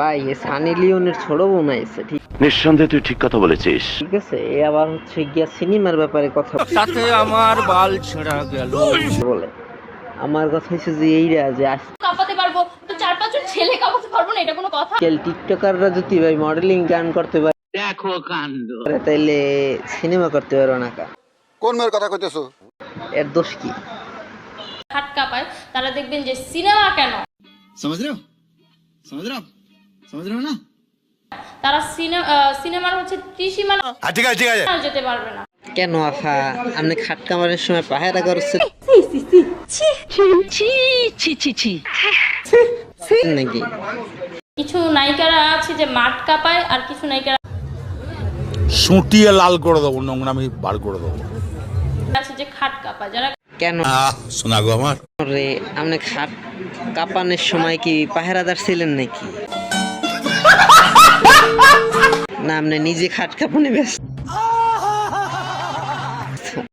ভাই সানি লিওনের ছোট বোন আইছে, নিঃসন্দেহে তুই ঠিক কথা বলেছিস। ঠিক আছে। এ আবার হচ্ছে গিয়া সিনেমার ব্যাপারে কথা সাথে আমার বাল ছেঁড়া গেল বলে। আমার কথা হচ্ছে যে এইরা যে কাঁপাতে পারবো তো 4-5 জন ছেলে কাঁপাতে পারবো না, এটা কোনো কথা? আজকাল টিকটকাররা যদি ভাই মডেলিং গান করতে পারে, দেখো কাণ্ড। তাইলে সিনেমা করতে পারো না কা? কোন মেয়ের কথা কইতেছো? এর দোষ কি? হাত কাঁপায়, তারা দেখবেন যে সিনেমা কেন, समझ रहे हो समझ रहे हो ना? তারা সিনেমার হচ্ছে ত্রিসীমা ঠিক আছে যেতে পারবে না। কেন আফা আপনি খাটকা মারার সময় পাহারা করছেন নাকি? কিছু নায়িকারা আছে যে মাঠ কাঁপায়, আর কিছু নায়িকারা সুটিয়ে লাল করে দেবো, নোংরামি বার করে দেবো। আছে যে খাট কাঁপায়। যারা কেন শোনা গো আমার রে আপনি খাট কাঁপানোর সময় কি পাহারাদার ছিলেন নাকি? না আপনি নিজে খাট কাঁপানে ব্যস্ত?